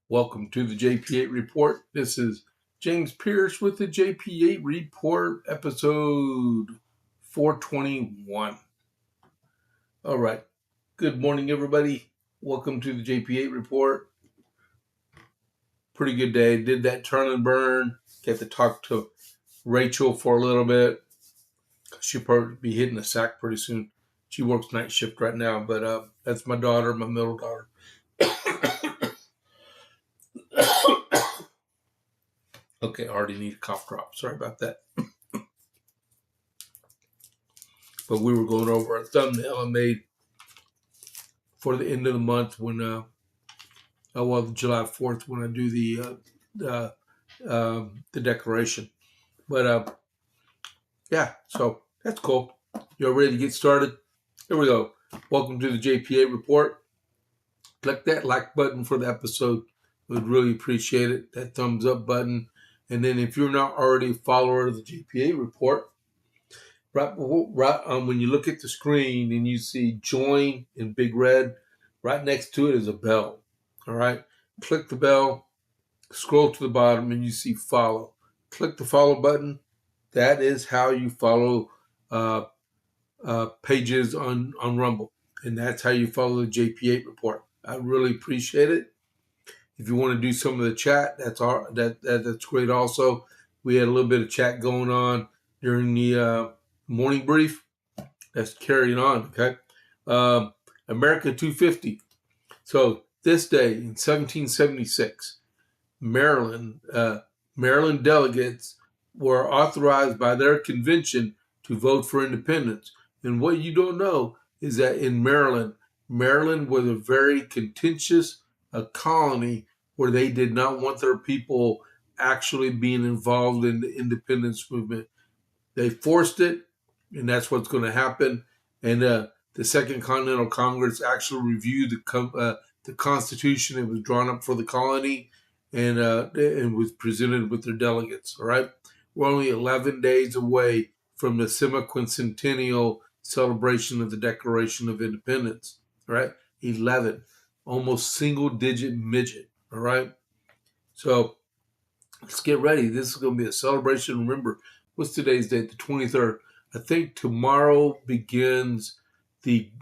Welcome to the JP8 Report. This is James Pierce with the JP8 Report, episode 421. All right. Good morning, everybody. Welcome to the JP8 Report. Pretty good day. Did that turn and burn. Get to talk to Rachel for a little bit. She'll probably be hitting the sack pretty soon. She works night shift right now, but that's my daughter, my middle daughter. Okay, I already need a cough drop. Sorry about that. But we were going over a thumbnail I made for the end of the month when, July 4th, when I do the declaration. But yeah, so that's cool. You're ready to get started? Here we go. Welcome to the JPA Report. Click that like button for the episode. We'd really appreciate it. That thumbs up button. And then if you're not already a follower of the JPA Report, right when you look at the screen and you see join in big red, right next to it is a bell. All right. Click the bell, scroll to the bottom, and you see follow. Click the follow button. That is how you follow pages on Rumble. And that's how you follow the JP8 Report. I really appreciate it. If you want to do some of the chat, that's great also. We had a little bit of chat going on during the morning brief. That's carrying on, okay? America 250. So this day in 1776, Maryland delegates were authorized by their convention to vote for independence. And what you don't know is that in Maryland was a very contentious colony where they did not want their people actually being involved in the independence movement. They forced it, and that's what's going to happen. And the Second Continental Congress actually reviewed the Constitution that was drawn up for the colony and was presented with their delegates. All right, we're only 11 days away from the semi-quincentennial celebration of the Declaration of Independence. All right, 11, almost single-digit midget. All right, so let's get ready. This is going to be a celebration. Remember, what's today's date? The 23rd. I think tomorrow begins the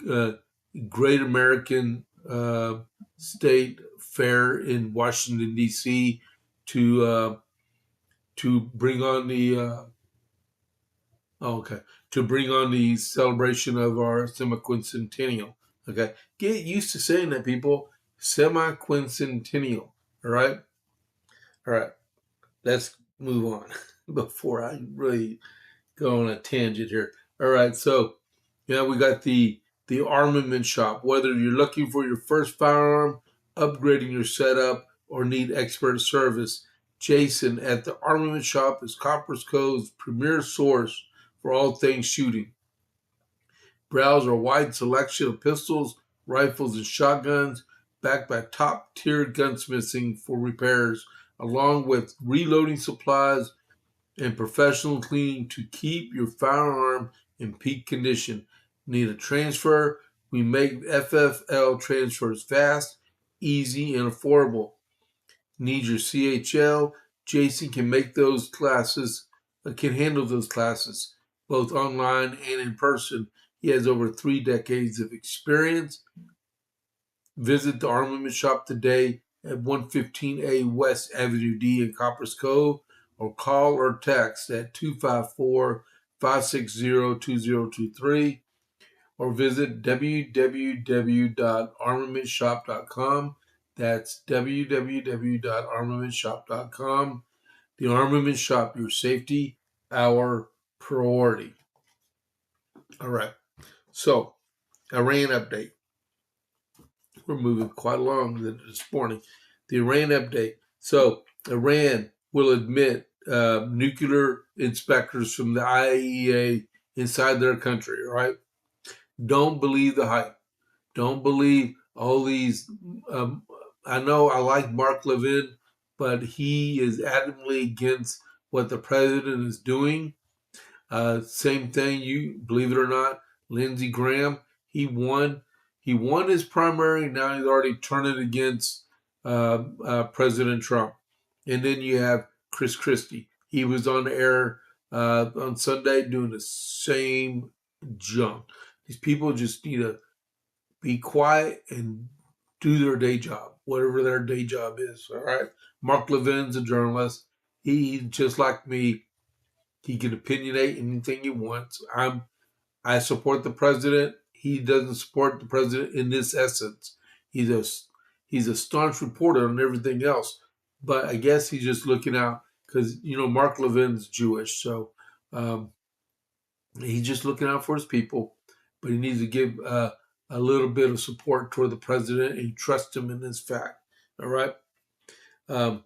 Great American State Fair in Washington, D.C. to bring on the celebration of our semi-quincentennial. Okay, get used to saying that, people. Semi-quincentennial. All right. Let's move on before I really go on a tangent here. All right, so we got the armament shop. Whether you're looking for your first firearm, upgrading your setup, or need expert service, Jason at the armament shop is Copper's Cove's premier source for all things shooting. Browse our wide selection of pistols, rifles, and shotguns, backed by top-tier gunsmithing for repairs, along with reloading supplies and professional cleaning to keep your firearm in peak condition. Need a transfer? We make FFL transfers fast, easy, and affordable. Need your CHL? Jason can make those classes, can handle those classes, both online and in person. He has over 3 decades of experience. Visit the armament shop today at 115A West Avenue D in Copper's Cove, or call or text at 254-560-2023, or visit www.armamentshop.com. That's www.armamentshop.com. The Armament Shop, your safety, our priority. All right. So, Iran update. We're moving quite along this morning. The Iran update. So, Iran will admit nuclear inspectors from the IAEA inside their country, all right? Don't believe the hype. Don't believe all these. I know I like Mark Levin, but he is adamantly against what the president is doing. Same thing, you believe it or not, Lindsey Graham, he won his primary. Now he's already turned it against President Trump. And then you have Chris Christie. He was on the air on Sunday doing the same junk. These people just need to be quiet and do their day job, whatever their day job is. All right. Mark Levin's a journalist. He just like me. He can opinionate anything he wants. I support the president. He doesn't support the president in this essence. He's a he's a staunch reporter on everything else, but I guess he's just looking out because Mark Levin's Jewish, so um, he's just looking out for his people. But he needs to give a little bit of support toward the president and trust him in this fact. All right. Um,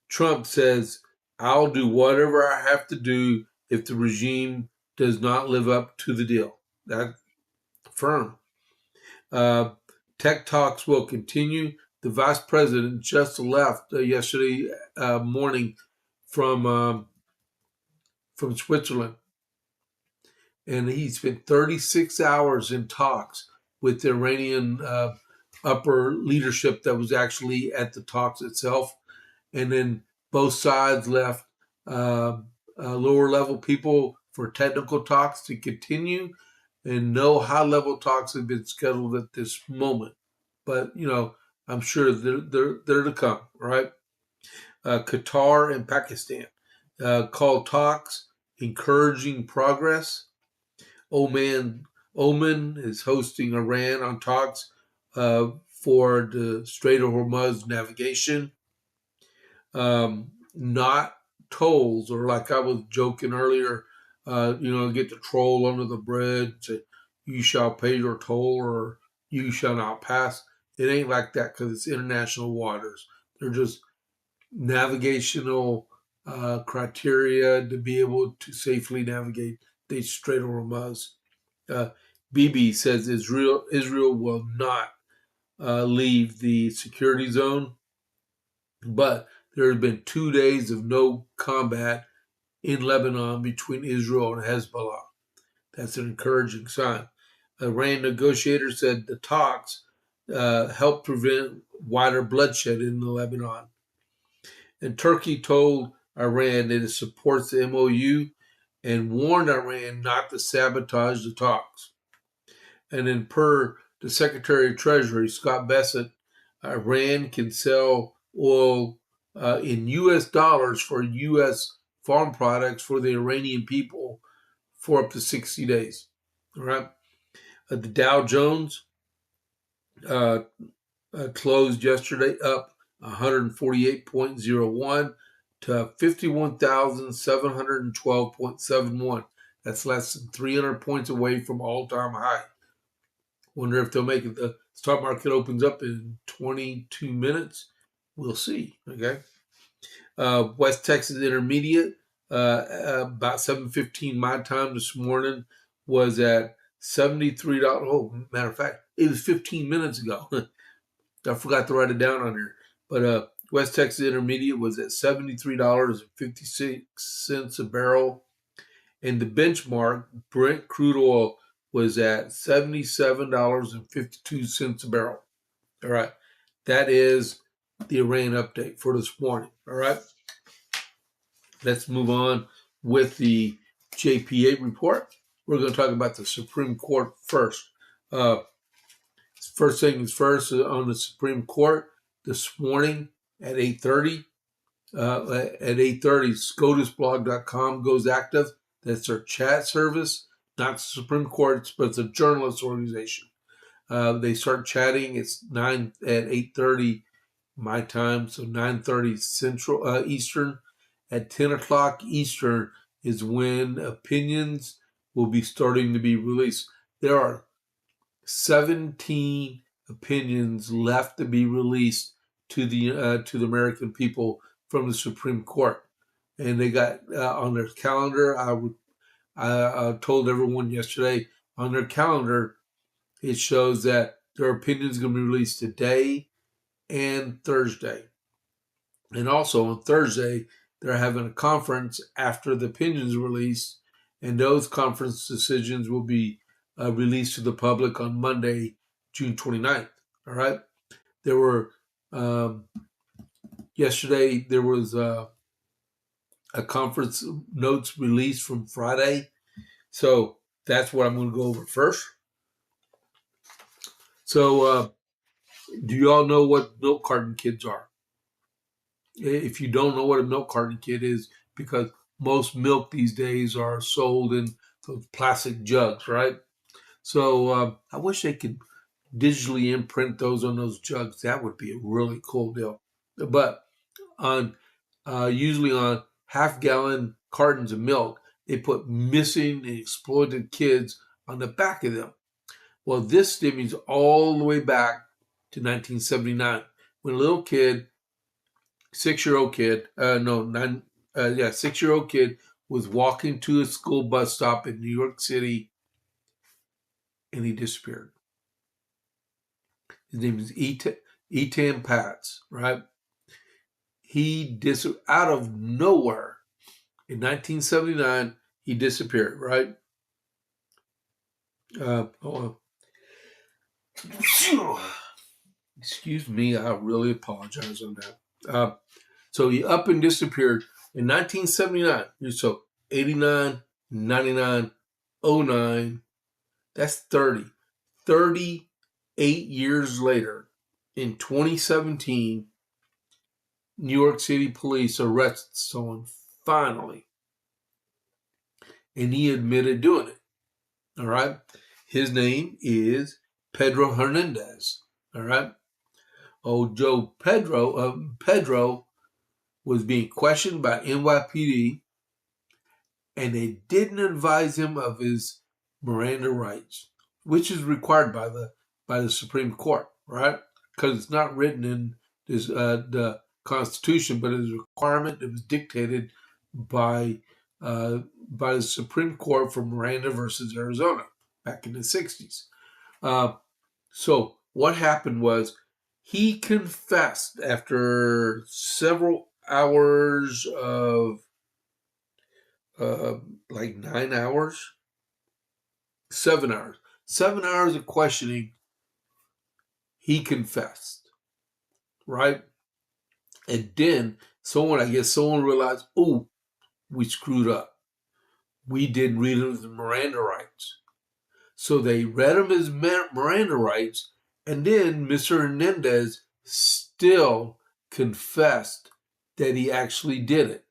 Trump says, "I'll do whatever I have to do if the regime does not live up to the deal." That's firm. Tech talks will continue. The vice president just left yesterday morning from Switzerland, and he spent 36 hours in talks with the Iranian upper leadership that was actually at the talks itself, and then both sides left lower level people for technical talks to continue, and no high level talks have been scheduled at this moment. But I'm sure they're to come. Right? Qatar and Pakistan called talks, encouraging progress. Oman is hosting Iran on talks for the Strait of Hormuz navigation. Not tolls, or like I was joking earlier, get the troll under the bridge, say, you shall pay your toll or you shall not pass. It ain't like that because it's international waters. They're just navigational criteria to be able to safely navigate the Strait of Hormuz. Bibi says Israel will not leave the security zone, but there have been 2 days of no combat in Lebanon between Israel and Hezbollah. That's an encouraging sign. Iran negotiators said the talks help prevent wider bloodshed in Lebanon. And Turkey told Iran that it supports the MOU and warned Iran not to sabotage the talks. And then per the Secretary of Treasury, Scott Bessent, Iran can sell oil in U.S. dollars for U.S. farm products for the Iranian people for up to 60 days. All right. The Dow Jones closed yesterday up 148.01 to 51,712.71. That's less than 300 points away from all-time high. Wonder if they'll make it. The stock market opens up in 22 minutes. We'll see. Okay. West Texas Intermediate, about 7:15 my time this morning, was at $73. Oh, matter of fact, it was 15 minutes ago. I forgot to write it down on here. But West Texas Intermediate was at $73.56 a barrel. And the benchmark, Brent crude oil, was at $77.52 a barrel. All right. That is the Iran update for this morning. All right. Let's move on with the JP8 report. We're going to talk about the Supreme Court first. First thing is first, on the Supreme Court this morning at 8:30. At 8:30, SCOTUSblog.com goes active. That's their chat service, not the Supreme Court, but it's a journalist organization. They start chatting. It's 8:30 my time, so 9:30 Central Eastern. At 10 o'clock Eastern is when opinions will be starting to be released. There are 17 opinions left to be released to the American people from the Supreme Court, and they got on their calendar. I told everyone yesterday on their calendar, it shows that their opinions are going to be released today and Thursday, and also on Thursday they're having a conference after the opinions released, and those conference decisions will be released to the public on Monday, June 29th. All right. There were Yesterday there was a conference notes released from Friday, so that's what I'm going to go over first. So, do you all know what milk carton kids are? If you don't know what a milk carton kid is, because most milk these days are sold in those plastic jugs, right? So I wish they could digitally imprint those on those jugs. That would be a really cool deal. But on usually on half-gallon cartons of milk, they put missing and exploited kids on the back of them. Well, this stems all the way back to 1979 when a little kid, 6-year-old kid, no, nine, yeah, 6-year-old kid was walking to a school bus stop in New York City, and he disappeared. His name is Etan Patz, right? He out of nowhere in 1979. He disappeared, right? Excuse me, I really apologize on that. So he up and disappeared in 1979. So 89, 99, 09. That's 30. 38 years later, in 2017, New York City police arrested someone finally. And he admitted doing it. All right. His name is Pedro Hernandez. All right. Pedro was being questioned by NYPD, and they didn't advise him of his Miranda rights, which is required by the Supreme Court, right? Because it's not written in this the Constitution, but it is a requirement that was dictated by the Supreme Court for Miranda versus Arizona back in the 60s. So what happened was he confessed after several hours of like 9 hours, 7 hours of questioning. He confessed, right? And then someone realized, oh, we screwed up. We didn't read him the Miranda rights. So they read him his Miranda rights, and then Mr. Hernandez still confessed that he actually did it.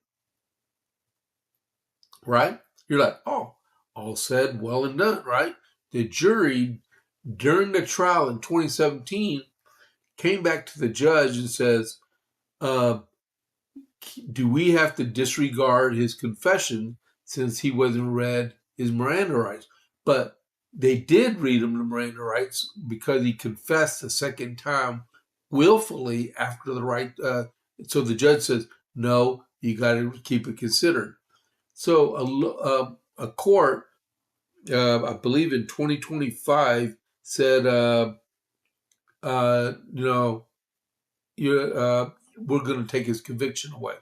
Right? You're like, oh, all said, well and done, right? The jury, during the trial in 2017, came back to the judge and says, do we have to disregard his confession since he wasn't read his Miranda rights? But they did read him the Miranda rights because he confessed a second time willfully after the right. So the judge says, no, you got to keep it considered. So a court, I believe in 2025, said, we're going to take his conviction away.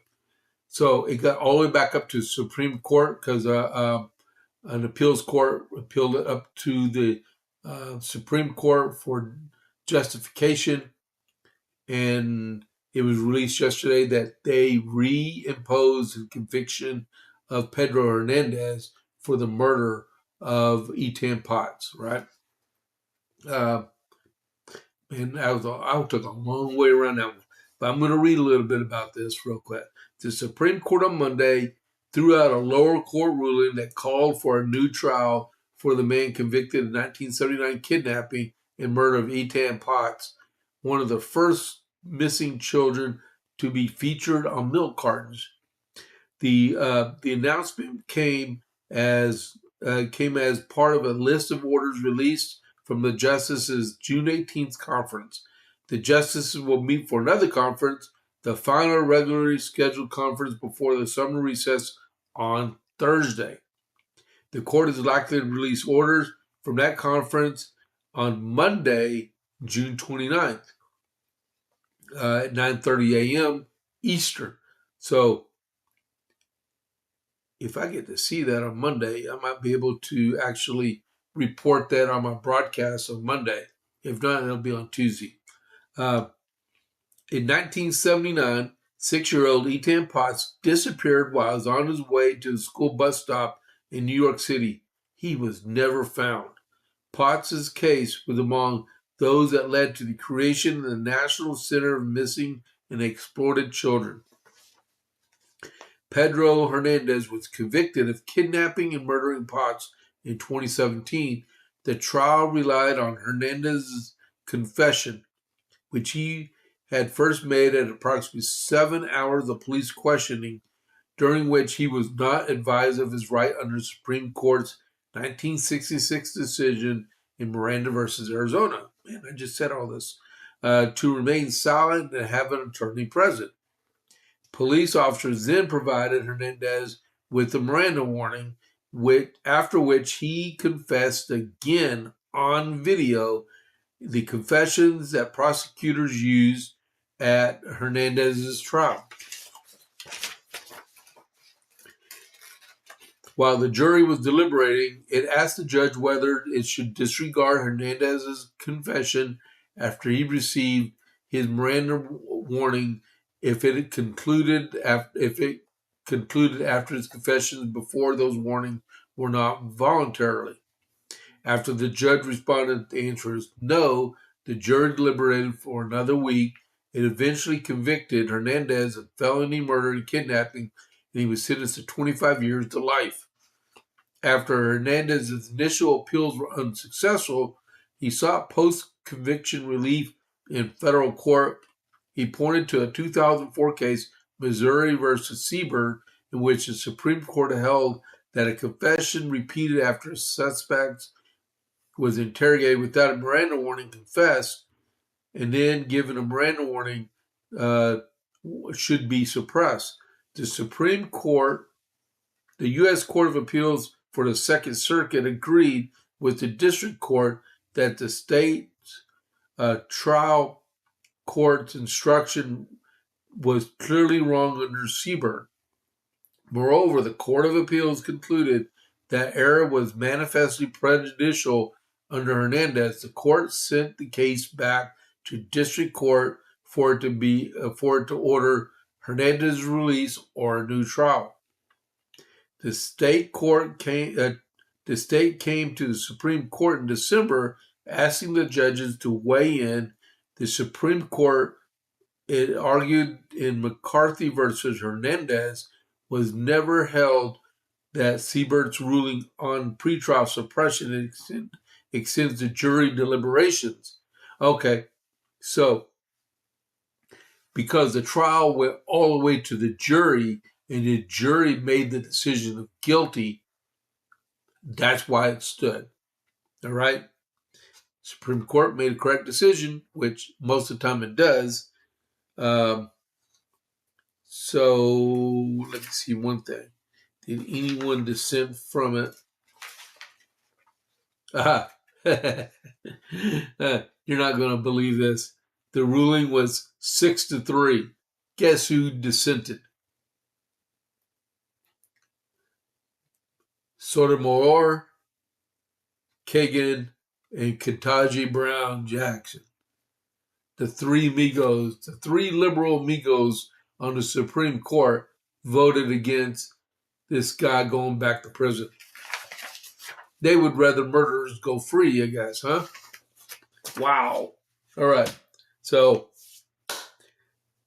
So it got all the way back up to the Supreme Court because an appeals court appealed it up to the Supreme Court for justification. And it was released yesterday that they reimposed the conviction of Pedro Hernandez for the murder of Etan Potts, right? And I took a long way around that one. But I'm going to read a little bit about this real quick. The Supreme Court on Monday threw out a lower court ruling that called for a new trial for the man convicted of 1979 kidnapping and murder of Etan Potts, one of the first missing children to be featured on milk cartons. The announcement came as part of a list of orders released from the justices' June 18th conference. The justices will meet for another conference, the final regularly scheduled conference before the summer recess on Thursday. The court is likely to release orders from that conference on Monday, June 29th at 9:30 a.m. Eastern. So if I get to see that on Monday, I might be able to actually report that on my broadcast on Monday. If not, it'll be on Tuesday. In 1979, 6-year-old Ethan Potts disappeared while he was on his way to the school bus stop in New York City. He was never found. Potts' case was among those that led to the creation of the National Center of Missing and Exploited Children. Pedro Hernandez was convicted of kidnapping and murdering Potts in 2017. The trial relied on Hernandez's confession, which he had first made at approximately 7 hours of police questioning, during which he was not advised of his right under the Supreme Court's 1966 decision in Miranda versus Arizona. Man, I just said all this. To remain silent and have an attorney present. Police officers then provided Hernandez with a Miranda warning, after which he confessed again on video, the confessions that prosecutors used at Hernandez's trial. While the jury was deliberating, it asked the judge whether it should disregard Hernandez's confession after he received his Miranda warning if it concluded after his confessions before those warnings were not voluntarily. After the judge responded the answer is no, the jury deliberated for another week. It eventually convicted Hernandez of felony murder and kidnapping, and he was sentenced to 25 years to life. After Hernandez's initial appeals were unsuccessful, he sought post-conviction relief in federal court. He pointed to a 2004 case, Missouri versus Siebert, in which the Supreme Court held that a confession repeated after a suspect was interrogated without a Miranda warning confessed, and then given a Miranda warning should be suppressed. The Supreme Court, the U.S. Court of Appeals for the Second Circuit agreed with the district court that the state trial court's instruction was clearly wrong under Siebert. Moreover, the Court of Appeals concluded that error was manifestly prejudicial under Hernandez. The court sent the case back to district court for it to order Hernandez's release or a new trial. The state came to the Supreme Court in December, asking the judges to weigh in. The Supreme Court, it argued in McCarthy versus Hernandez, was never held that Siebert's ruling on pretrial suppression extends to jury deliberations. Okay, so because the trial went all the way to the jury and the jury made the decision of guilty, that's why it stood. All right? Supreme Court made a correct decision, which most of the time it does. So let me see one thing. Did anyone dissent from it? You're not going to believe this. The ruling was 6-3. Guess who dissented? Sotomayor, Kagan, and Ketanji Brown Jackson. The three liberal amigos on the Supreme Court voted against this guy going back to prison. They would rather murderers go free, I guess, huh? Wow. All right. So,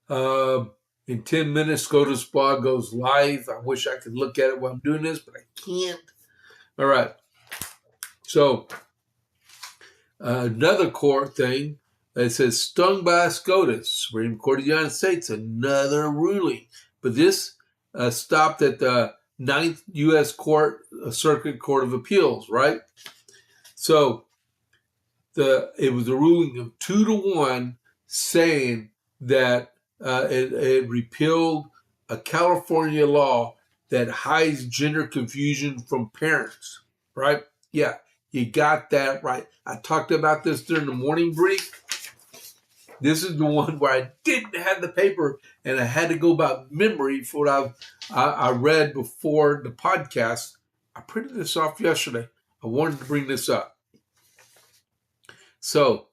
in 10 minutes, SCOTUS Spa goes live. I wish I could look at it while I'm doing this, but I can't. All right. So, another court thing. It says, stung by SCOTUS, Supreme Court of the United States, another ruling. But this stopped at the 9th U.S. Circuit Court of Appeals, right? So it was a ruling of 2-1 saying that it repealed a California law that hides gender confusion from parents, right? Yeah, you got that right. I talked about this during the morning brief. This is the one where I didn't have the paper and I had to go by memory for what I read before the podcast. I printed this off yesterday. I wanted to bring this up. So,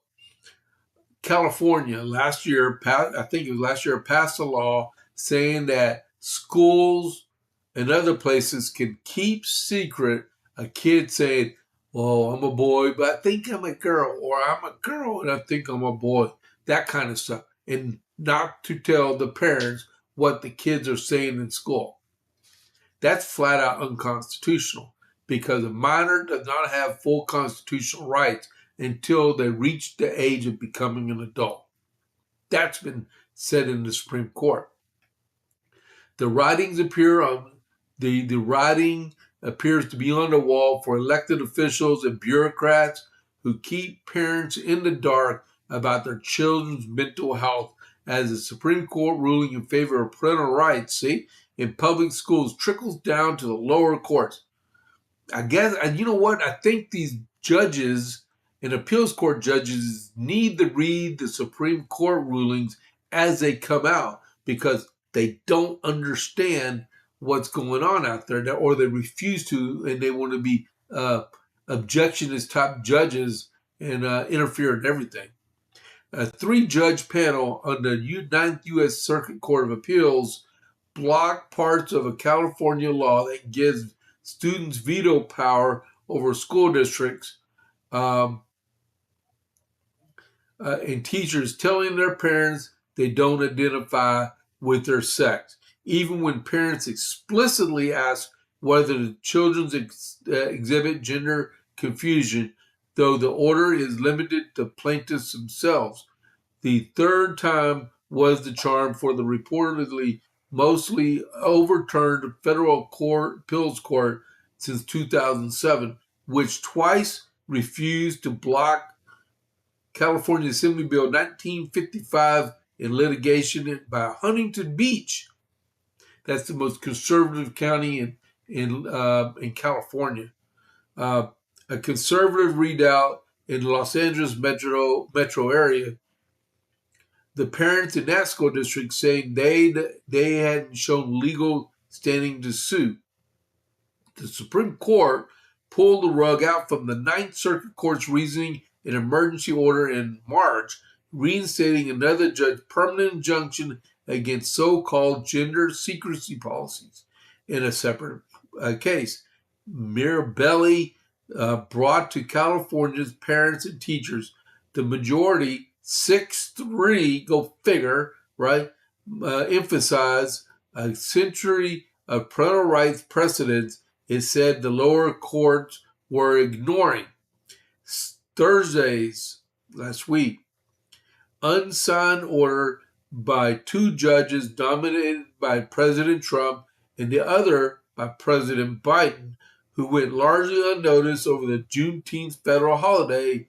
California last year, I think it was last year, passed a law saying that schools and other places can keep secret a kid saying, "Well, I'm a boy, but I think I'm a girl," or "I'm a girl and I think I'm a boy," that kind of stuff, and not to tell the parents what the kids are saying in school. That's flat out unconstitutional because a minor does not have full constitutional rights until they reach the age of becoming an adult. That's been said in the Supreme Court. The writings appear on the writing appears to be on the wall for elected officials and bureaucrats who keep parents in the dark about their children's mental health, as the Supreme Court ruling in favor of parental rights, in public schools trickles down to the lower courts. I guess, and you know what? I think these judges and appeals court judges need to read the Supreme Court rulings as they come out because they don't understand what's going on out there, or they refuse to, and they want to be objectionist type judges and interfere in everything. A 3-judge panel on the 9th U.S. Circuit Court of Appeals blocked parts of a California law that gives students veto power over school districts and teachers telling their parents they don't identify with their sex, even when parents explicitly ask whether the children exhibit gender confusion, though the order is limited to plaintiffs themselves. The third time was the charm for the reportedly mostly overturned federal appeals court since 2007, which twice refused to block California Assembly Bill 1955 in litigation by Huntington Beach. That's the most conservative county in California. A conservative readout in the Los Angeles metro area. The parents in that school district saying they hadn't shown legal standing to sue. The Supreme Court pulled the rug out from the Ninth Circuit Court's reasoning in emergency order in March, reinstating another judge's permanent injunction against so-called gender secrecy policies in a separate case. Mirabelli brought to California's parents and teachers. The majority, 6-3, go figure, right, emphasize a century of parental rights precedents it said the lower courts were ignoring. Thursdays last week, unsigned order by 2 judges dominated by President Trump and the other by President Biden, who went largely unnoticed over the Juneteenth federal holiday,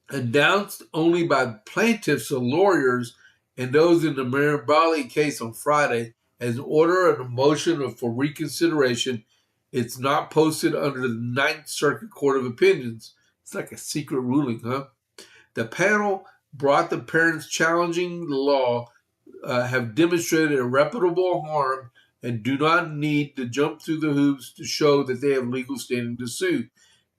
announced only by plaintiffs and lawyers and those in the Mirabelli case on Friday as an order of a motion for reconsideration. It's not posted under the Ninth Circuit Court of Opinions. It's like a secret ruling, huh? The panel brought the parents challenging the law have demonstrated irreparable harm and do not need to jump through the hoops to show that they have legal standing to sue.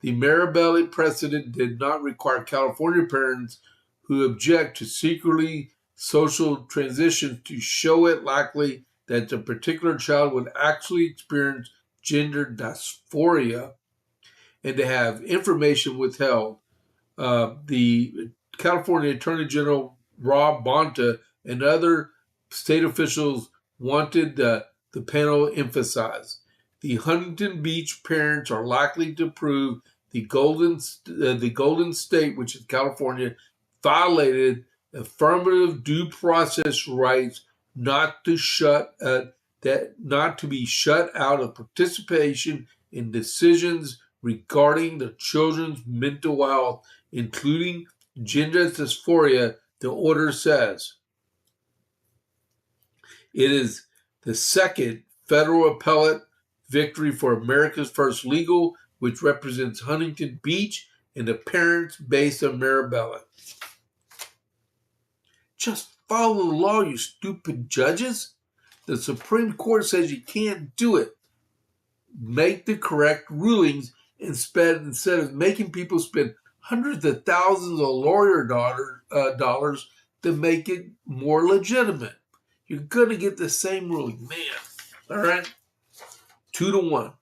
The Mirabelli precedent did not require California parents who object to secretly social transitions to show it likely that the particular child would actually experience gender dysphoria and to have information withheld. The California Attorney General Rob Bonta and other state officials wanted the panel emphasize. The Huntington Beach parents are likely to prove the Golden State, which is California, violated affirmative due process rights not to be shut out of participation in decisions regarding the children's mental health, including gender dysphoria, the order says. It is the second federal appellate victory for America's First Legal, which represents Huntington Beach and the parents based on Mirabelli. Just follow the law, you stupid judges. The Supreme Court says you can't do it. Make the correct rulings instead of making people spend hundreds of thousands of lawyer dollars to make it more legitimate. You're going to get the same ruling. Man, all right? 2-1.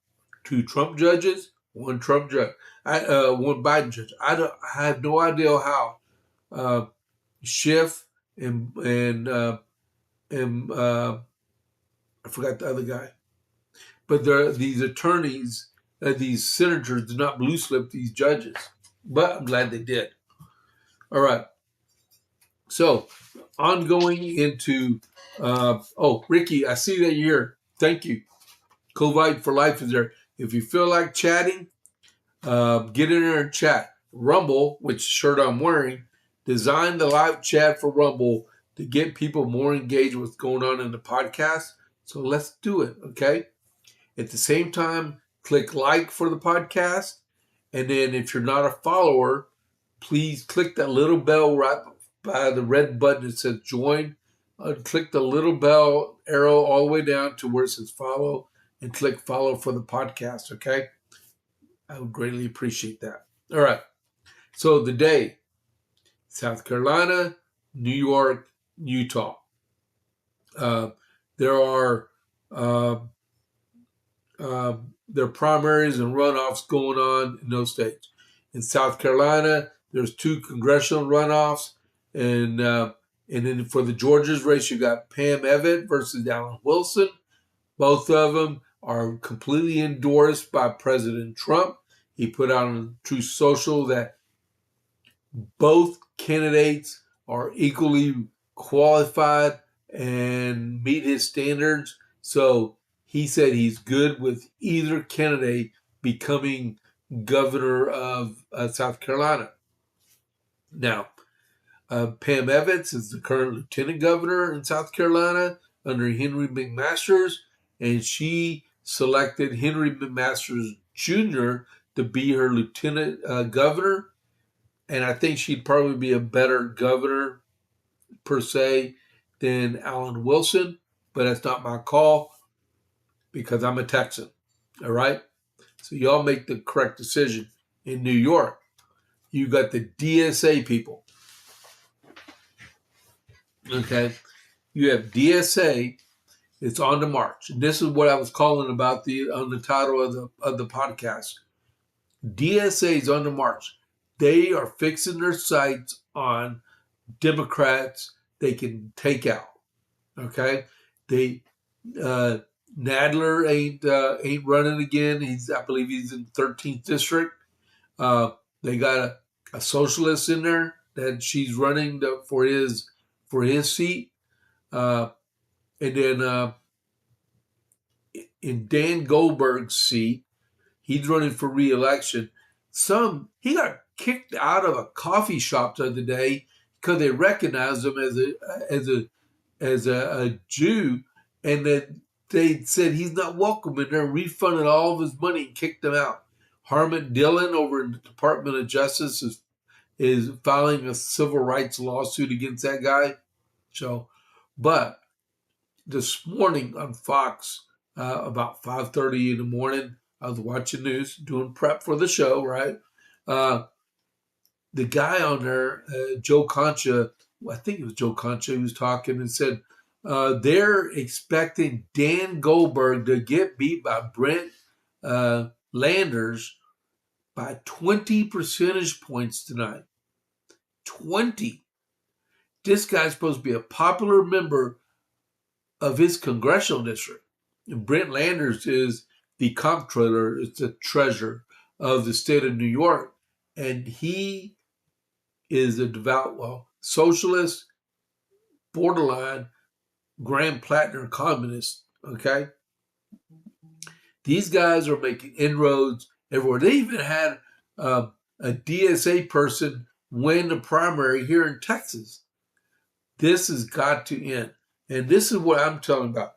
2 Trump judges, 1 Trump judge. 1 Biden judge. I have no idea how Schiff and I forgot the other guy. But these attorneys, these senators did not blue slip these judges. But I'm glad they did. All right. So, ongoing into, Ricky, I see that you're here. Thank you. COVID for Life is there. If you feel like chatting, get in there and chat. Rumble, which shirt I'm wearing, designed the live chat for Rumble to get people more engaged with what's going on in the podcast. So let's do it, okay? At the same time, click like for the podcast. And then if you're not a follower, please click that little bell right by the red button that says join. Click the little bell arrow all the way down to where it says follow and click follow for the podcast, okay? I would greatly appreciate that. All right. So the day, South Carolina, New York, Utah. There are primaries and runoffs going on in those states. In South Carolina, there's 2 congressional runoffs, and then for the Georgia's race, you got Pam Evett versus Alan Wilson. Both of them are completely endorsed by President Trump. He put out on Truth Social that both candidates are equally qualified and meet his standards. So he said he's good with either candidate becoming governor of South Carolina. Now, Pam Evans is the current lieutenant governor in South Carolina under Henry McMaster, and she selected Henry McMaster Jr. to be her lieutenant governor. And I think she'd probably be a better governor, per se, than Alan Wilson. But that's not my call because I'm a Texan. All right? So y'all make the correct decision. In New York, you got the DSA people. Okay? You have DSA. It's on the march. And this is what I was calling about on the title of the podcast. DSA is on the march. They are fixing their sights on Democrats they can take out. Okay, Nadler ain't running again. I believe he's in 13th district. They got a socialist in there that she's running for his seat, and then in Dan Goldberg's seat, he's running for re-election. He got kicked out of a coffee shop the other day because they recognized him as a Jew, and then they said he's not welcome, and they're refunding all of his money and kicked him out. Harmon Dillon over in the Department of Justice is filing a civil rights lawsuit against that guy. So, but this morning on Fox, about 5:30 in the morning, I was watching news, doing prep for the show, right? The guy on there, Joe Concha, I think it was Joe Concha, he was talking and said they're expecting Dan Goldberg to get beat by Brent Landers by 20 percentage points tonight. 20. This guy's supposed to be a popular member of his congressional district. And Brent Landers is the comptroller, it's the treasurer of the state of New York. And he is a devout, socialist, borderline, Grand Platinum communist, okay? These guys are making inroads everywhere. They even had a DSA person win the primary here in Texas. This has got to end. And this is what I'm telling about.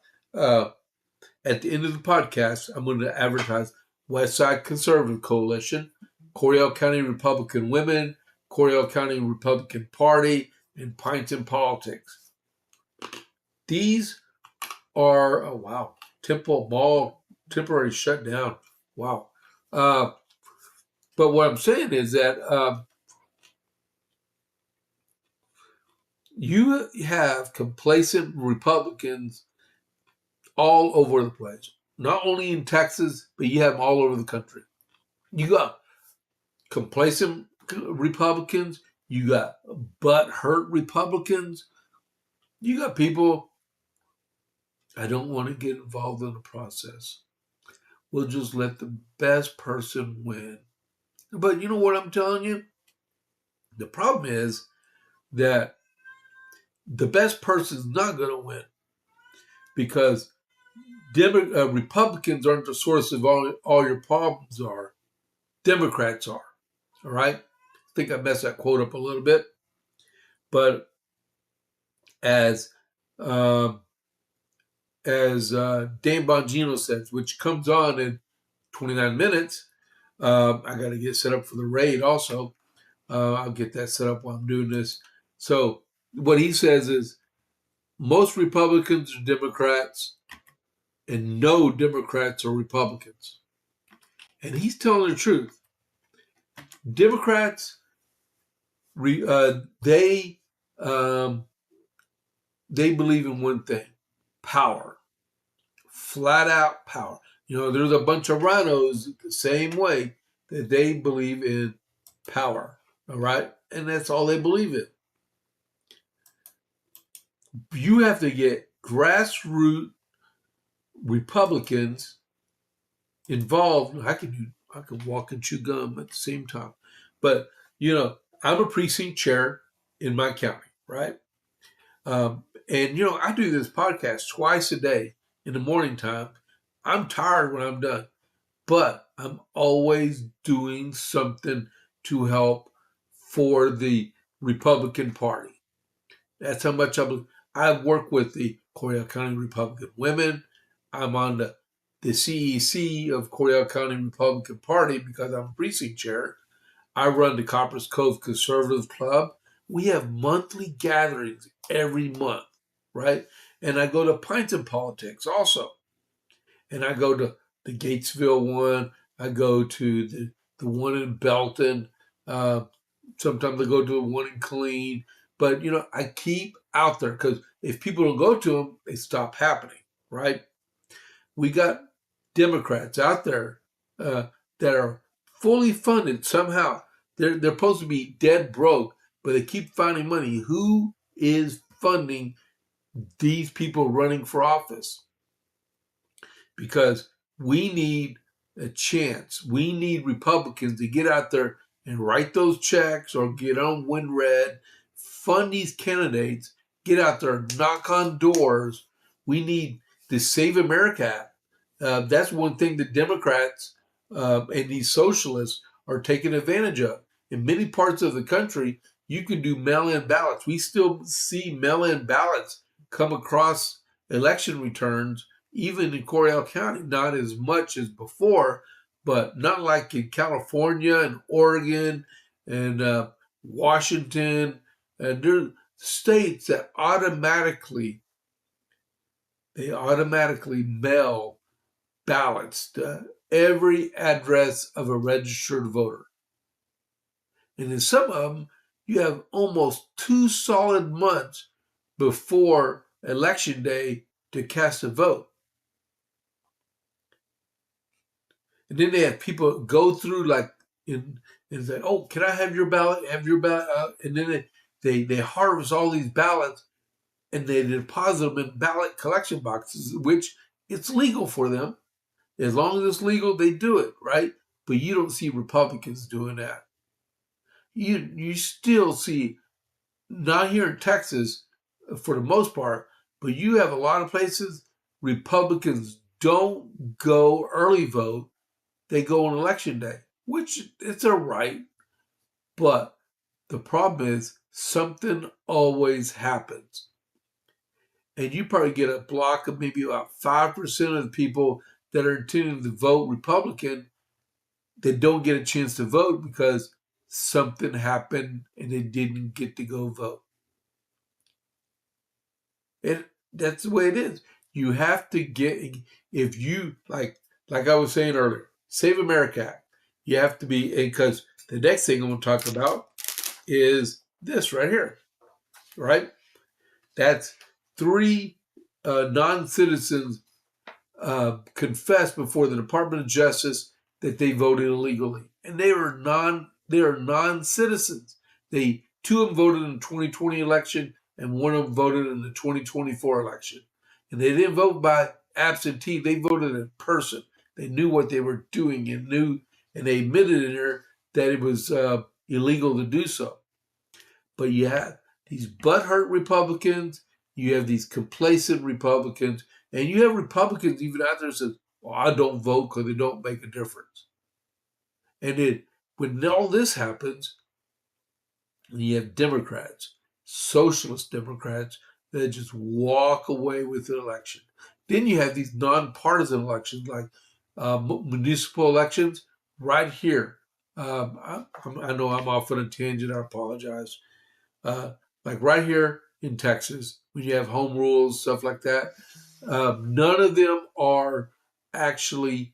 At the end of the podcast, I'm going to advertise Westside Conservative Coalition, Coryell County Republican Women, Coryell County Republican Party, and Pints in Politics. These are, Temple Mall temporary shutdown. Wow. But what I'm saying is that You have complacent Republicans all over the place. Not only in Texas, but you have them all over the country. You got complacent Republicans. You got butt-hurt Republicans. You got people, I don't want to get involved in the process. We'll just let the best person win. But you know what I'm telling you? The problem is that the best person is not going to win because Republicans aren't the source of all your problems are. Democrats are. All right? I think I messed that quote up a little bit. But as Dan Bongino says, which comes on in 29 minutes, I got to get set up for the raid also. I'll get that set up while I'm doing this. So what he says is most Republicans are Democrats and no Democrats are Republicans. And he's telling the truth. Democrats, they believe in one thing: power, flat out power. You know, there's a bunch of rhinos the same way that they believe in power. All right, and that's all they believe in. You have to get grassroots Republicans involved. I can walk and chew gum at the same time. But, you know, I'm a precinct chair in my county, right? And, you know, I do this podcast twice a day in the morning time. I'm tired when I'm done, but I'm always doing something to help for the Republican Party. That's how much I believe. I've worked with the Coryell County Republican Women. I'm on the CEC of Coryell County Republican Party because I'm precinct chair. I run the Coppers Cove Conservative Club. We have monthly gatherings every month, right? And I go to Pints and Politics also. And I go to the Gatesville one. I go to the one in Belton. Sometimes I go to the one in Killeen. But, you know, I keep out there because if people don't go to them, they stop happening, right? We got Democrats out there that are fully funded somehow. They're supposed to be dead broke, but they keep finding money. Who is funding these people running for office? Because we need a chance. We need Republicans to get out there and write those checks or get on WinRed, fund these candidates, get out there, knock on doors. We need the Save America Act. That's one thing the Democrats and these socialists are taking advantage of. In many parts of the country, you can do mail-in ballots. We still see mail-in ballots come across election returns, even in Coryell County, not as much as before, but not like in California and Oregon and Washington. And there are states that automatically mail ballots to every address of a registered voter. And in some of them, you have almost 2 solid months before election day to cast a vote. And then they have people go through and say, "Oh, can I have your ballot? Have your ballot?" And then they harvest all these ballots and they deposit them in ballot collection boxes, which it's legal for them. As long as it's legal, they do it, right? But you don't see Republicans doing that. You still see, not here in Texas for the most part, but you have a lot of places Republicans don't go early vote. They go on election day, which it's a right. But the problem is something always happens. And you probably get a block of maybe about 5% of the people that are intending to vote Republican that don't get a chance to vote because something happened and they didn't get to go vote. And that's the way it is. You have to get, if you, like I was saying earlier, Save America Act, you have to be, because the next thing I'm going to talk about is this right here, right? That's three non-citizens confessed before the Department of Justice that they voted illegally, and they are non-citizens. Two of them voted in the 2020 election, and one of them voted in the 2024 election. And they didn't vote by absentee; they voted in person. They knew what they were doing and they admitted in there that it was illegal to do so. But you have these butthurt Republicans, you have these complacent Republicans, and you have Republicans even out there that says, well, I don't vote because it don't make a difference. And then when all this happens, you have Democrats, socialist Democrats, that just walk away with the election. Then you have these nonpartisan elections like municipal elections right here. I know I'm off on a tangent. I apologize. Like right here in Texas, when you have home rules, stuff like that, none of them are actually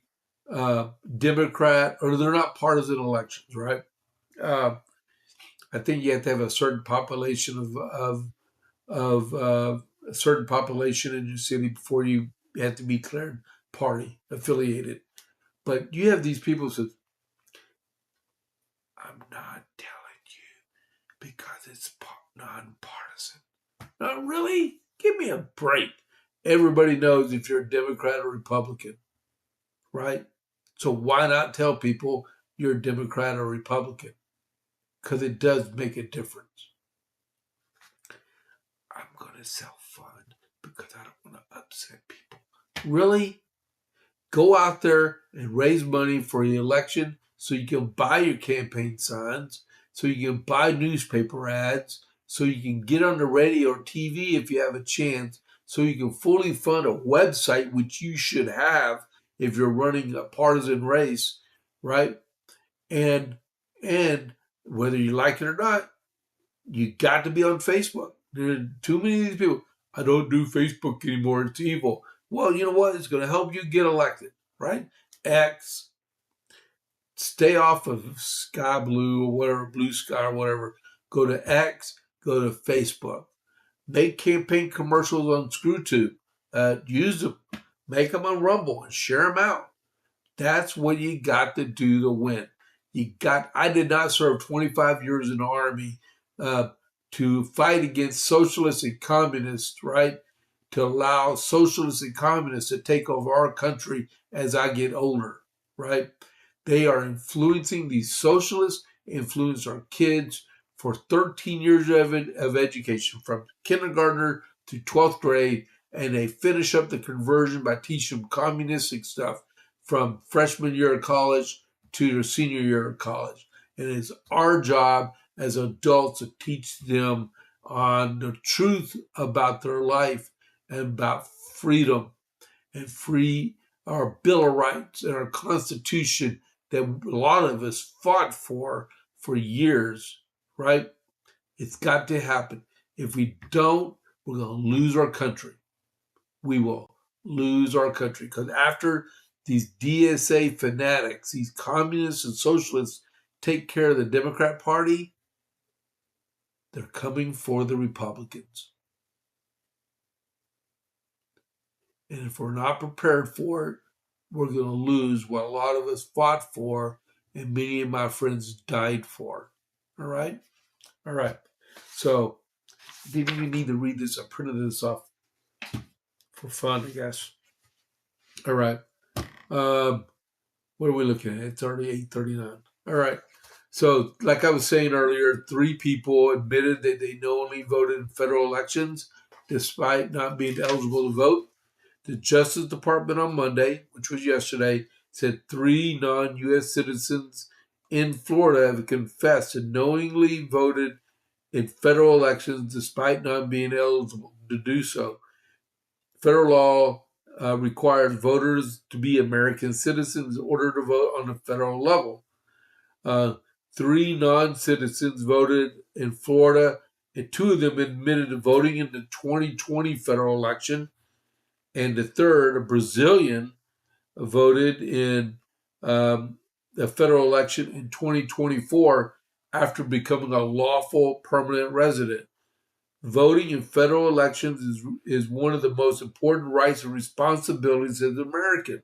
Democrat, or they're not partisan elections, right? I think you have to have a certain population of a certain population in your city before you have to be declared party affiliated. But you have these people who say, I'm not telling you because it's nonpartisan. Not really? Give me a break. Everybody knows if you're a Democrat or Republican, right? So why not tell people you're a Democrat or Republican? Because it does make a difference. I'm going to self-fund because I don't want to upset people. Really? Go out there and raise money for the election so you can buy your campaign signs, so you can buy newspaper ads, so you can get on the radio or TV if you have a chance, so you can fully fund a website, which you should have if you're running a partisan race, right? And whether you like it or not, you got to be on Facebook. There are too many of these people. I don't do Facebook anymore. It's evil. Well, you know what? It's going to help you get elected, right? X. Stay off of Sky Blue or whatever, Blue Sky or whatever. Go to X. Go to Facebook. Make campaign commercials on ScrewTube. Use them. Make them on Rumble and share them out. That's what you got to do to win. I did not serve 25 years in the Army to fight against socialists and communists, right? To allow socialists and communists to take over our country as I get older, right? They are influencing, these socialists influence our kids for 13 years of education, from kindergartner to 12th grade, and they finish up the conversion by teaching them communistic stuff from freshman year of college to their senior year of college. And it's our job as adults to teach them on the truth about their life and about freedom and our Bill of Rights and our Constitution that a lot of us fought for years, right? It's got to happen. If we don't, we're going to lose our country. We will lose our country, because after these DSA fanatics, these communists and socialists take care of the Democrat Party, they're coming for the Republicans. And if we're not prepared for it, we're going to lose what a lot of us fought for and many of my friends died for. All right? All right. So I didn't even need to read this. I printed this off for fun, I guess. All right. What are we looking at? It's already 8:39. All right. So, like I was saying earlier, 3 people admitted that they knowingly voted in federal elections despite not being eligible to vote. The Justice Department on Monday, which was yesterday, said 3 non-U.S. citizens in Florida have confessed to knowingly voted in federal elections despite not being eligible to do so. Federal law requires voters to be American citizens in order to vote on the federal level. 3 non-citizens voted in Florida, and 2 of them admitted to voting in the 2020 federal election. And the third, a Brazilian, voted in the federal election in 2024 after becoming a lawful permanent resident. Voting in federal elections is one of the most important rights and responsibilities as an American.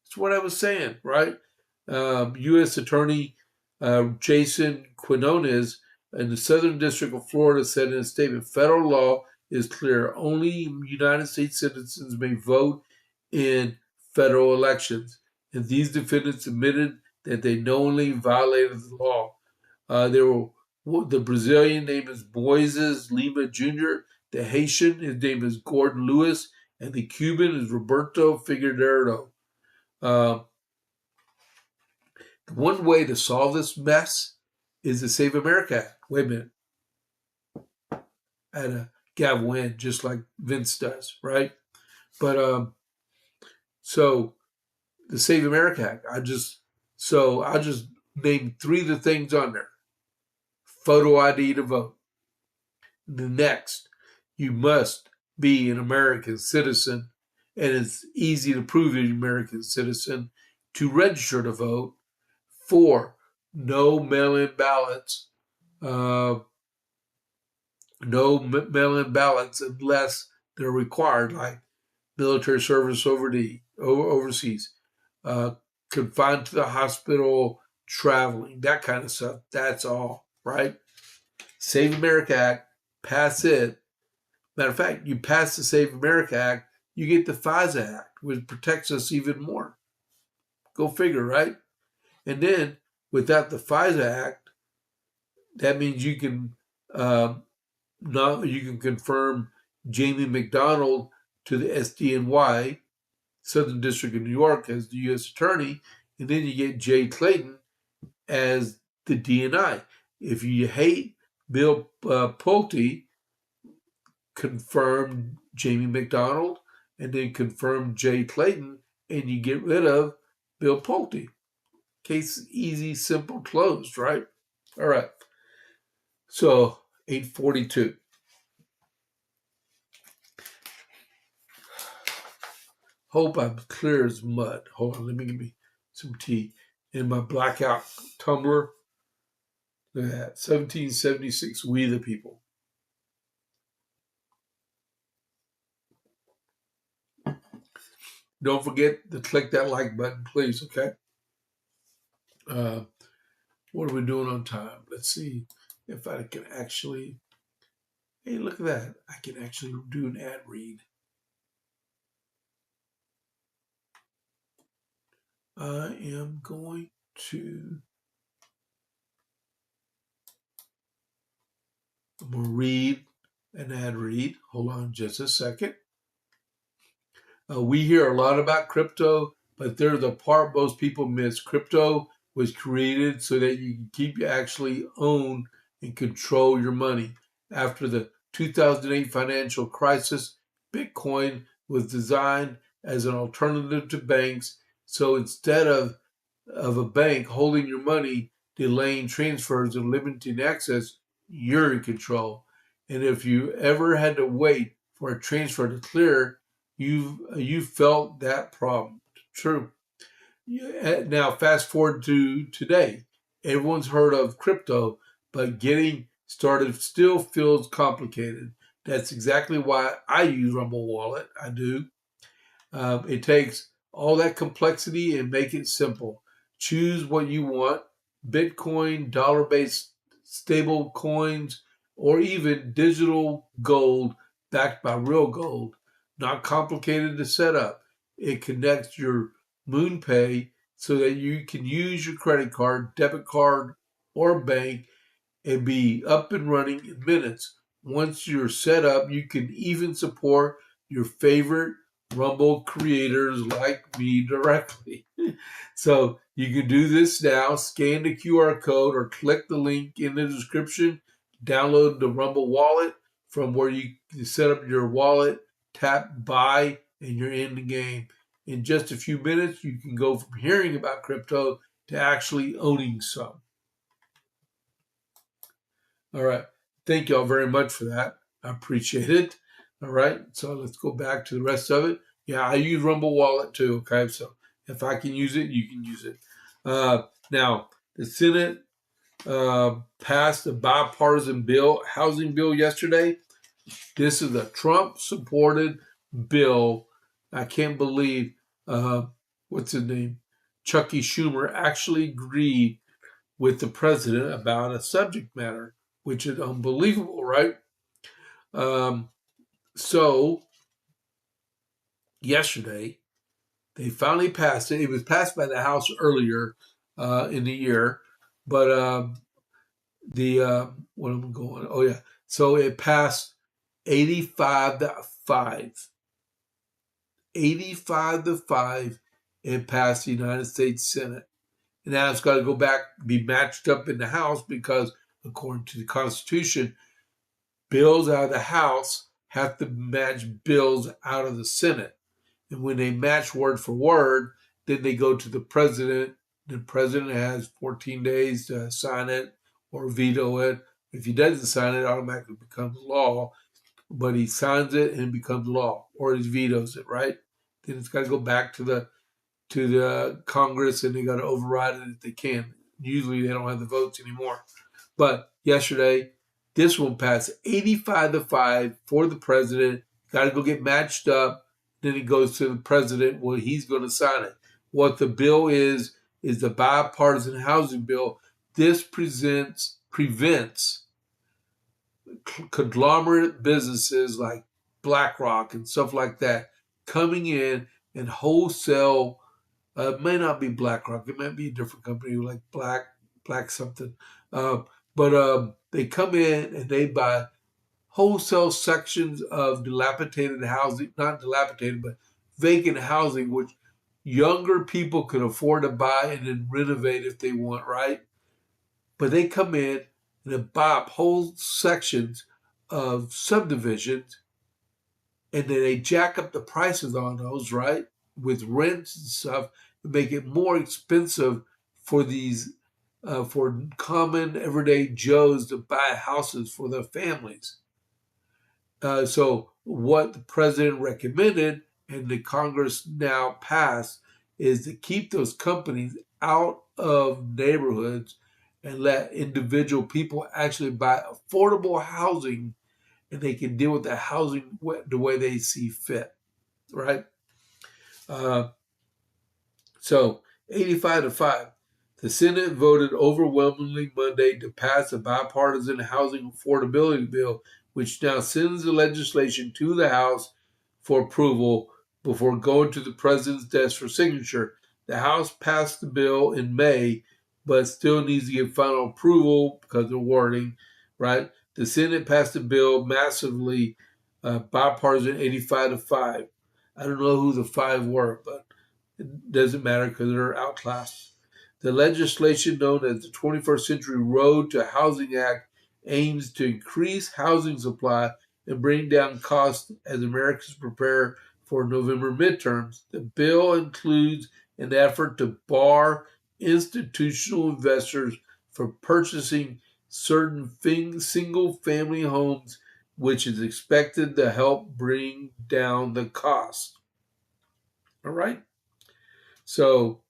That's what I was saying, right? U.S. Attorney Jason Quinones in the Southern District of Florida said in a statement, federal law is clear. Only United States citizens may vote in federal elections. And these defendants admitted that they knowingly violated the law. The Brazilian name is Moises Lima Jr., the Haitian, his name is Gordon Lewis, and the Cuban is Roberto Figueredo. One way to solve this mess is the Save America Act. Wait a minute. I had a gavel in just like Vince does, right? But so the Save America Act, I'll just name 3 of the things on there. Photo ID to vote. The next, you must be an American citizen, and it's easy to prove you're an American citizen to register to vote. 4, no mail-in ballots. No mail-in ballots unless they're required, like military service overseas, confined to the hospital, traveling, that kind of stuff. That's all, right? Save America Act, pass it. Matter of fact, you pass the Save America Act, you get the FISA Act, which protects us even more. Go figure, right? And then, without the FISA Act, that means you can confirm Jamie McDonald to the SDNY, Southern District of New York, as the U.S. Attorney, and then you get Jay Clayton as the DNI. If you hate Bill Pulte, confirm Jamie McDonald, and then confirm Jay Clayton, and you get rid of Bill Pulte. Case easy, simple, closed, right? All right. So 842. Hope I'm clear as mud. Hold on, let me give me some tea in my blackout tumbler. Look at that, 1776, We the People. Don't forget to click that like button, please, okay? What are we doing on time? Let's see if I can actually, hey, look at that. I can actually do an ad read. I am going to, I'm going to read an ad read. Hold on just a second. We hear a lot about crypto, but there's the part most people miss. Crypto was created so that you can actually own and control your money. After the 2008 financial crisis, Bitcoin was designed as an alternative to banks. So instead of a bank holding your money, delaying transfers and limiting access, you're in control. And if you ever had to wait for a transfer to clear, you felt that problem. True. Now, fast forward to today. Everyone's heard of crypto, but getting started still feels complicated. That's exactly why I use Rumble Wallet. I do. It takes all that complexity and make it simple. Choose what you want: Bitcoin, dollar-based stable coins, or even digital gold backed by real gold. Not complicated to set up. It connects your MoonPay so that you can use your credit card, debit card, or bank and be up and running in minutes. Once you're set up, you can even support your favorite Rumble creators like me directly. So you can do this now. Scan the QR code or click the link in the description. Download the Rumble wallet from where you can set up your wallet, tap buy, and you're in the game. In just a few minutes, you can go from hearing about crypto to actually owning some. All right. Thank y'all very much for that. I appreciate it. All right. So let's go back to the rest of it. Yeah, I use Rumble Wallet too. Okay. So if I can use it, you can use it. Now, the Senate passed a bipartisan housing bill yesterday. This is a Trump-supported bill. I can't believe what's his name, Chucky Schumer, actually agreed with the president about a subject matter, which is unbelievable, right? Um, so yesterday they finally passed it. It was passed by the House earlier in the year, but what am I going? Oh yeah, so it passed 85-5. 85-5, and passed the United States Senate. And now it's got to go back, be matched up in the House because, according to the Constitution, bills out of the House have to match bills out of the Senate. And when they match word for word, then they go to the president. The president has 14 days to sign it or veto it. If he doesn't sign it, it automatically becomes law. But he signs it and it becomes law, or he vetoes it, right? Then it's got to go back to the Congress, and they got to override it if they can. Usually, they don't have the votes anymore. But yesterday, this one passed 85-5 for the president. Got to go get matched up. Then it goes to the president. Well, he's going to sign it. What the bill is the bipartisan housing bill. This prevents conglomerate businesses like BlackRock and stuff like that coming in and wholesale. It may not be BlackRock. It might be a different company like Black something. But they come in and they buy wholesale sections of dilapidated housing, not dilapidated, but vacant housing, which younger people can afford to buy and then renovate if they want, right? But they come in and they buy up whole sections of subdivisions, and then they jack up the prices on those, right? With rents and stuff, to make it more expensive for these, for common everyday Joes to buy houses for their families. So what the president recommended and the Congress now passed is to keep those companies out of neighborhoods and let individual people actually buy affordable housing, and they can deal with the housing the way they see fit, right? Uh, so 85-5. The Senate voted overwhelmingly Monday to pass a bipartisan housing affordability bill, which now sends the legislation to the House for approval before going to the president's desk for signature. The House passed the bill in May, but still needs to get final approval because of wording, right? The Senate passed the bill massively, bipartisan 85-5. I don't know who the five were, but it doesn't matter because they're outclassed. The legislation known as the 21st Century Road to Housing Act aims to increase housing supply and bring down costs as Americans prepare for November midterms. The bill includes an effort to bar institutional investors from purchasing certain single-family homes, which is expected to help bring down the cost. All right? So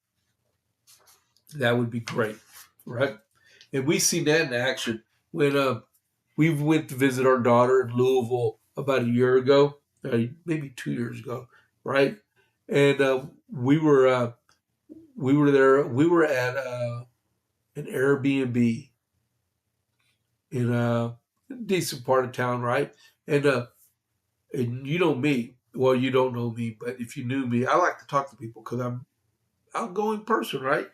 that would be great, right? And we've seen that in action when we went to visit our daughter in Louisville about a year ago, maybe 2 years ago, right? And we were there. We were at an Airbnb in a decent part of town, right? And you know me. Well, you don't know me, but if you knew me, I like to talk to people because I'm an outgoing person, right?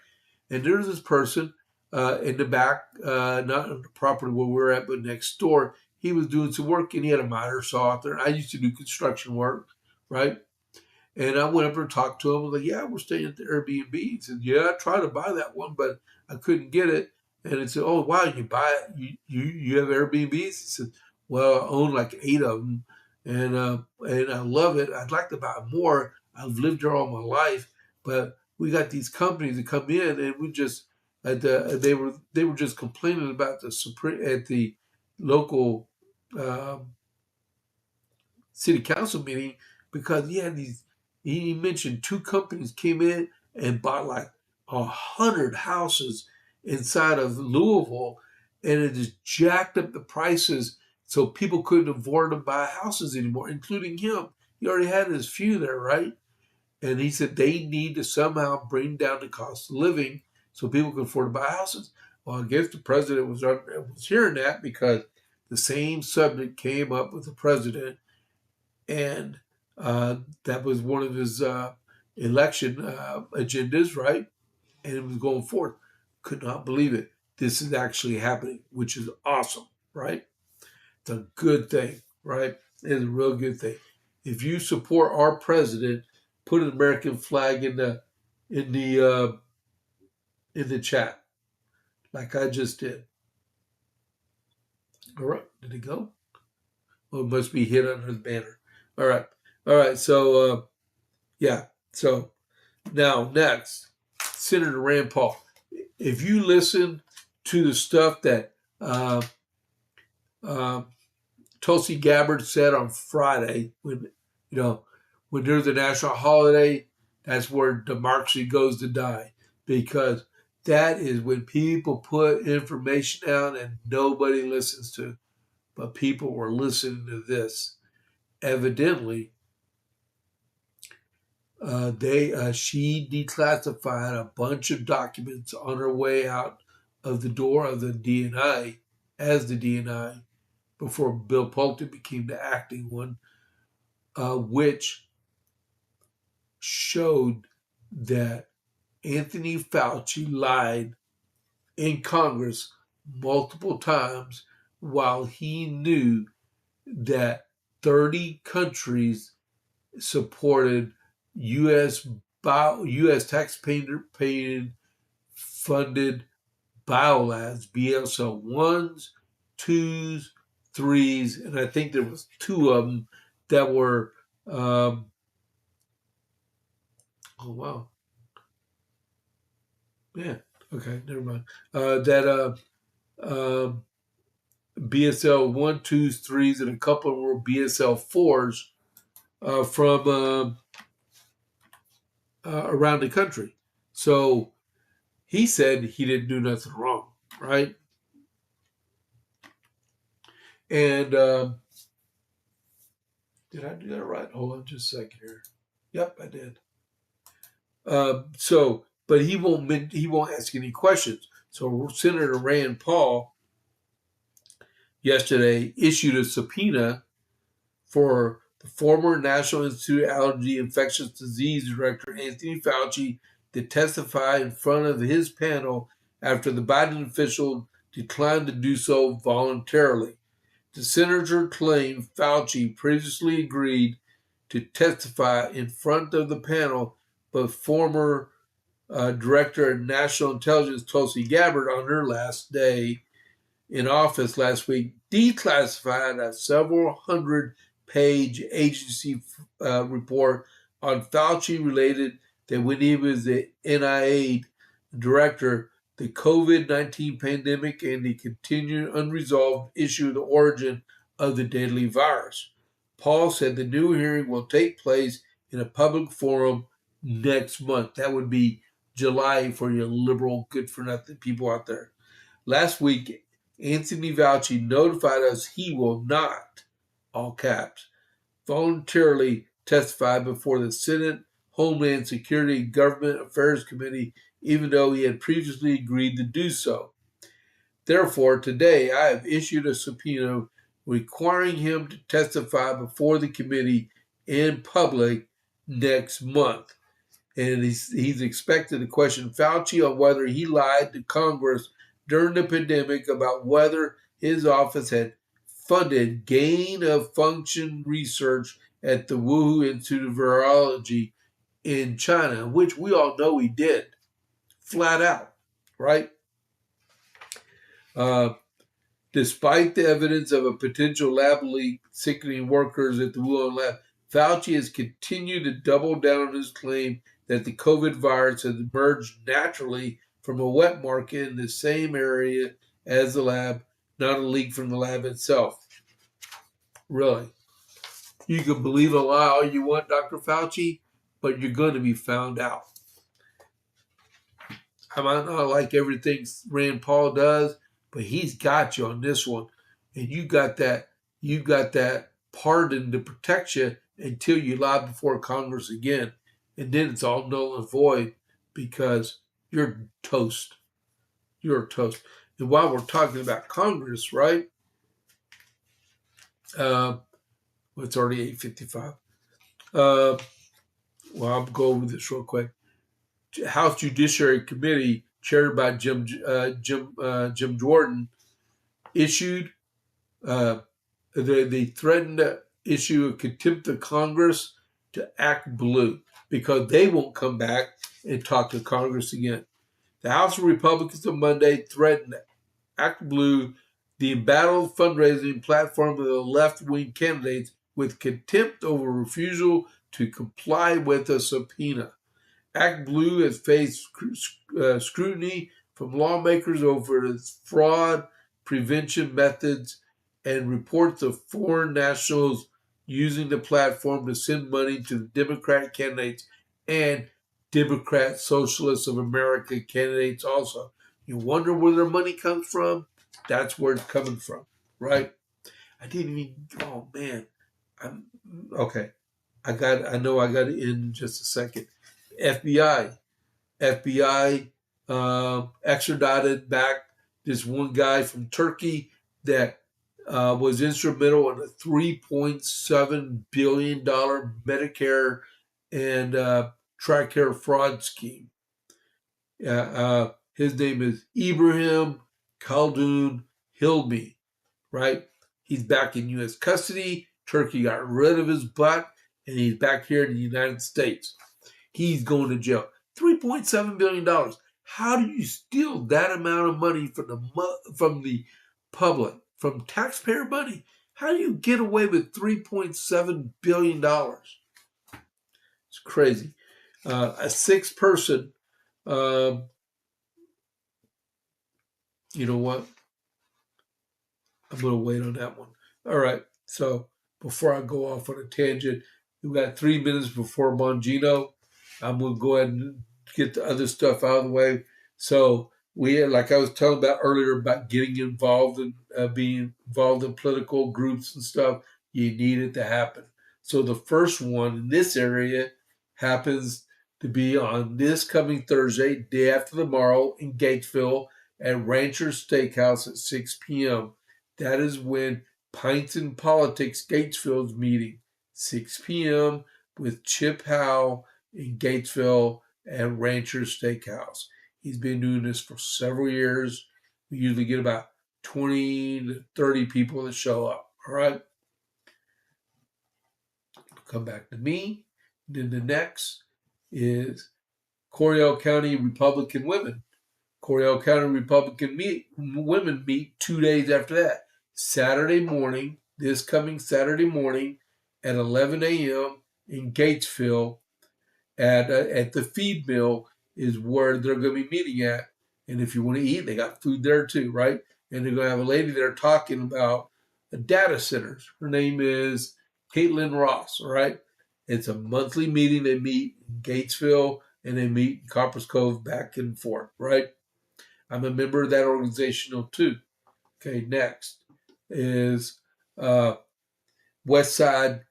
And there's this person in the back, not on the property where we're at, but next door. He was doing some work and he had a miter saw out there. I used to do construction work, right? And I went up there and talked to him. I was like, yeah, we're staying at the Airbnb. He said, yeah, I tried to buy that one, but I couldn't get it. And he said, oh, wow, you buy it? You have Airbnbs? He said, well, I own like 8 of them, and I love it. I'd like to buy more. I've lived there all my life, but we got these companies that come in, and we just they were just complaining about the local city council meeting because he mentioned 2 companies came in and bought like 100 houses inside of Louisville, and it has jacked up the prices so people couldn't afford to buy houses anymore, including him. He already had his few there, right? And he said they need to somehow bring down the cost of living so people can afford to buy houses. Well, I guess the president was hearing that because the same subject came up with the president, and that was one of his election agendas, right? And it was going forward. Could not believe it. This is actually happening, which is awesome, right? It's a good thing, right? It's a real good thing. If you support our president, put an American flag in the chat, like I just did. All right, did it go? Oh, it must be hit under the banner. All right. So yeah. So now next, Senator Rand Paul. If you listen to the stuff that Tulsi Gabbard said on Friday, when there's a national holiday, that's where democracy goes to die, because that is when people put information out and nobody listens to, but people were listening to this. Evidently, she declassified a bunch of documents on her way out of the door of the DNI as the DNI before Bill Pulte became the acting one, which showed that Anthony Fauci lied in Congress multiple times while he knew that 30 countries supported U.S. taxpayer funded biolabs, BSL 1s, 2s, 3s, and I think there was 2 of them that were, oh wow, yeah, okay, never mind. BSL 1, 2s, 3s, and a couple of them were BSL 4s from around the country. So he said he didn't do nothing wrong, right? And did I do that right? Hold on just a second here. Yep, I did. But he won't ask any questions. So Senator Rand Paul yesterday issued a subpoena for the former National Institute of Allergy and Infectious Disease Director Anthony Fauci to testify in front of his panel after the Biden official declined to do so voluntarily. The senator claimed Fauci previously agreed to testify in front of the panel, but former Director of National Intelligence Tulsi Gabbard, on her last day in office last week, declassified a several hundred-page agency report on Fauci related that when he was the NIH director, the COVID-19 pandemic and the continued unresolved issue of the origin of the deadly virus. Paul said the new hearing will take place in a public forum next month. That would be July for your liberal, good-for-nothing people out there. Last week, Anthony Fauci notified us he will not, all caps, voluntarily testify before the Senate Homeland Security and Government Affairs Committee, even though he had previously agreed to do so. Therefore, today I have issued a subpoena requiring him to testify before the committee in public next month. And he's expected to question Fauci on whether he lied to Congress during the pandemic about whether his office had funded gain-of-function research at the Wuhan Institute of Virology in China, which we all know he did, flat out, right? Despite the evidence of a potential lab leak sickening workers at the Wuhan lab, Fauci has continued to double down on his claim that the COVID virus has emerged naturally from a wet market in the same area as the lab, not a leak from the lab itself. Really. You can believe a lie all you want, Dr. Fauci, but you're going to be found out. I might not like everything Rand Paul does, but he's got you on this one. And you got that pardon to protect you until you lie before Congress again. And then it's all null and void because you're toast. You're toast. And while we're talking about Congress, right? It's already 8:55. Well, I'll go over this real quick. House Judiciary Committee, chaired by Jim Jordan, issued. They threatened to issue a contempt of Congress to act blue because they won't come back and talk to Congress again. The House Republicans on Monday threatened to act blue, the embattled fundraising platform of the left-wing candidates, with contempt over refusal to comply with a subpoena. Act Blue has faced scrutiny from lawmakers over its fraud prevention methods and reports of foreign nationals using the platform to send money to the Democratic candidates and Democrat Socialists of America candidates also. You wonder where their money comes from? That's where it's coming from, right? I didn't even, oh man. Okay. I know I got it in just a second. FBI extradited back this one guy from Turkey that was instrumental in a $3.7 billion Medicare and TRICARE fraud scheme. His name is Ibrahim Khaldun Hilmi, right? He's back in U.S. custody. Turkey got rid of his butt, and he's back here in the United States. He's going to jail. $3.7 billion. How do you steal that amount of money from the public, from taxpayer money? How do you get away with $3.7 billion? It's crazy. A sixth person, you know what? I'm going to wait on that one. All right. So before I go off on a tangent, we've got 3 minutes before Bongino. I'm going to go ahead and get the other stuff out of the way. So like I was telling about earlier about getting involved and being involved in political groups and stuff, you need it to happen. So the first one in this area happens to be on this coming Thursday, day after tomorrow, in Gatesville at Rancher's Steakhouse at 6 p.m. That is when Pints and Politics Gatesville's meeting, 6 p.m. with Chip Howe in Gatesville at Rancher's Steakhouse. He's been doing this for several years. We usually get about 20 to 30 people that show up. All right. Come back to me. Then the next is Coryell County Republican Women. Coryell County Republican women meet 2 days after that. Saturday morning, this coming Saturday morning at 11 a.m. in Gatesville at the feed mill is where they're going to be meeting at. And if you want to eat, they got food there too, right? And they're going to have a lady there talking about data centers. Her name is Caitlin Ross, all right? It's a monthly meeting. They meet in Gatesville and they meet in Coppers Cove back and forth, right? I'm a member of that organization too. Okay, next is West Side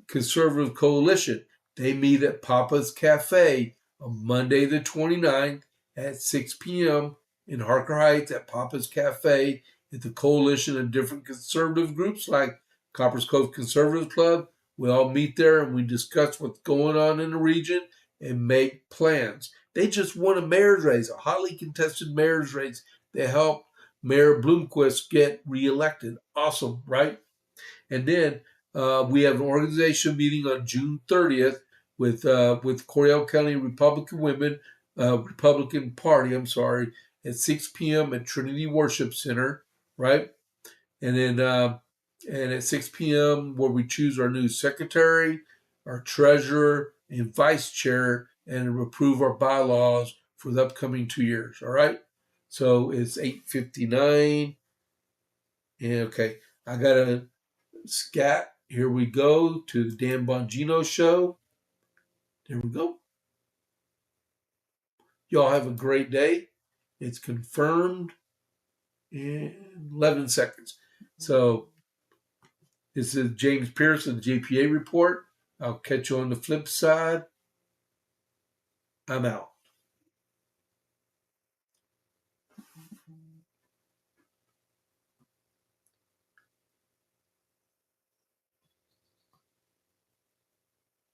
Conservative Coalition. They meet at Papa's Cafe on Monday the 29th at 6 p.m. in Harker Heights at Papa's Cafe. It's a coalition of different conservative groups like Coppers Cove Conservative Club. We all meet there and we discuss what's going on in the region and make plans. They just won a mayor's race, a hotly contested mayor's race. They helped Mayor Bloomquist get reelected. Awesome, right? And then we have an organization meeting on June 30th with Coryell County Republican Women, Republican Party, at 6 p.m. at Trinity Worship Center, right? And then and at 6 p.m. where we choose our new secretary, our treasurer, and vice chair, and approve our bylaws for the upcoming 2 years. All right. So it's 8:59. And okay, I got a scat. Here we go to the Dan Bongino show. There we go. Y'all have a great day. It's confirmed in 11 seconds. So this is James Pierce of the JP8 report. I'll catch you on the flip side. I'm out.